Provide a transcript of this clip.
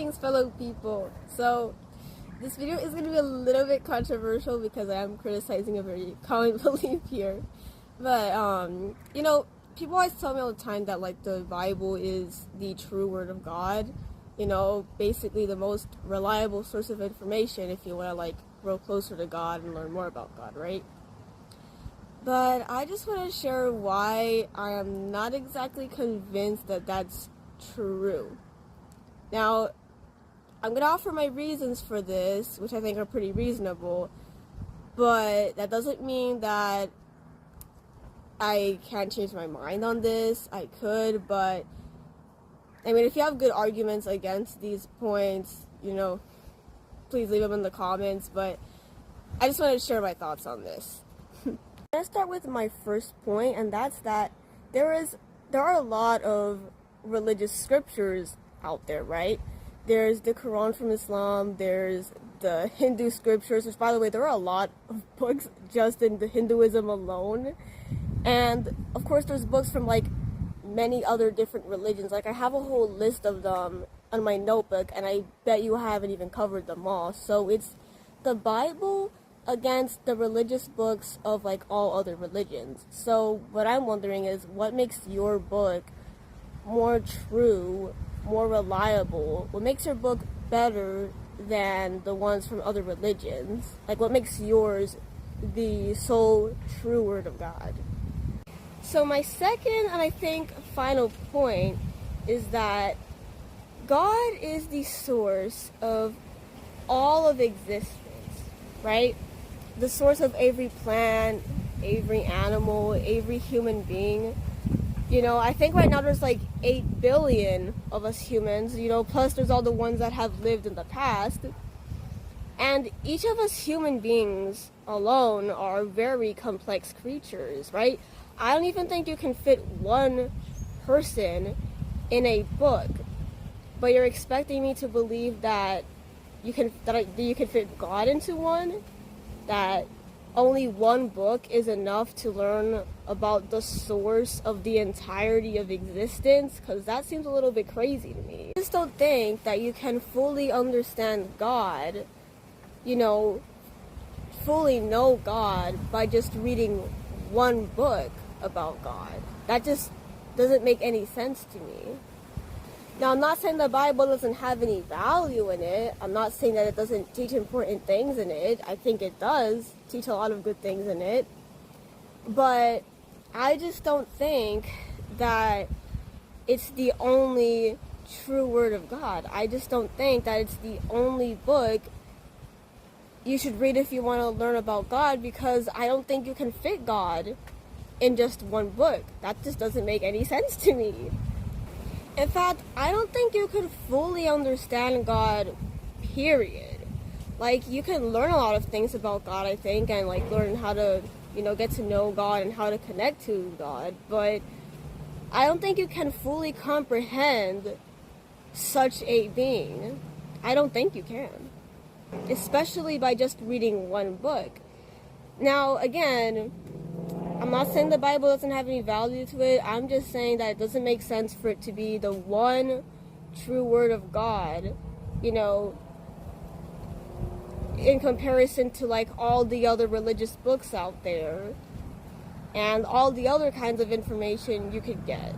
Thanks, fellow people. So this video is going to be a little bit controversial because I am criticizing a very common belief here. But people always tell me all the time that like the Bible is the true word of God. Basically the most reliable source of information if you want to like grow closer to God and learn more about God, right? But I just want to share why I am not exactly convinced that that's true. Now, I'm going to offer my reasons for this, which I think are pretty reasonable, but that doesn't mean that I can't change my mind on this. I could, but I mean, if you have good arguments against these points, please leave them in the comments, but I just wanted to share my thoughts on this. I'm going to start with my first point, and that's that there are a lot of religious scriptures out there, right? There's the Quran from Islam, there's the Hindu scriptures, which by the way, there are a lot of books just in the Hinduism alone. And of course there's books from like many other different religions. Like I have a whole list of them on my notebook and I bet you haven't even covered them all. So it's the Bible against the religious books of like all other religions. So what I'm wondering is what makes your book more true, more reliable? What makes your book better than the ones from other religions? Like what makes yours the sole true word of God? So my second and I think final point is that God is the source of all of existence, right? The source of every plant, every animal, every human being. I think right now there's like 8 billion of us humans, plus there's all the ones that have lived in the past. And each of us human beings alone are very complex creatures, right? I don't even think you can fit one person in a book, but you're expecting me to believe that you can fit God into one? That only one book is enough to learn about the source of the entirety of existence? Because that seems a little bit crazy to me. I just don't think that you can fully understand God, fully know God by just reading one book about God. That just doesn't make any sense to me. Now, I'm not saying the Bible doesn't have any value in it. I'm not saying that it doesn't teach important things in it. I think it does teach a lot of good things in it. But I just don't think that it's the only true word of God. I just don't think that it's the only book you should read if you want to learn about God, because I don't think you can fit God in just one book. That just doesn't make any sense to me. In fact, I don't think you can fully understand God, period. Like, you can learn a lot of things about God, I think, and like learn how to, get to know God and how to connect to God, but I don't think you can fully comprehend such a being. I don't think you can. Especially by just reading one book. Now, again, I'm not saying the Bible doesn't have any value to it. I'm just saying that it doesn't make sense for it to be the one true word of God, in comparison to like all the other religious books out there and all the other kinds of information you could get.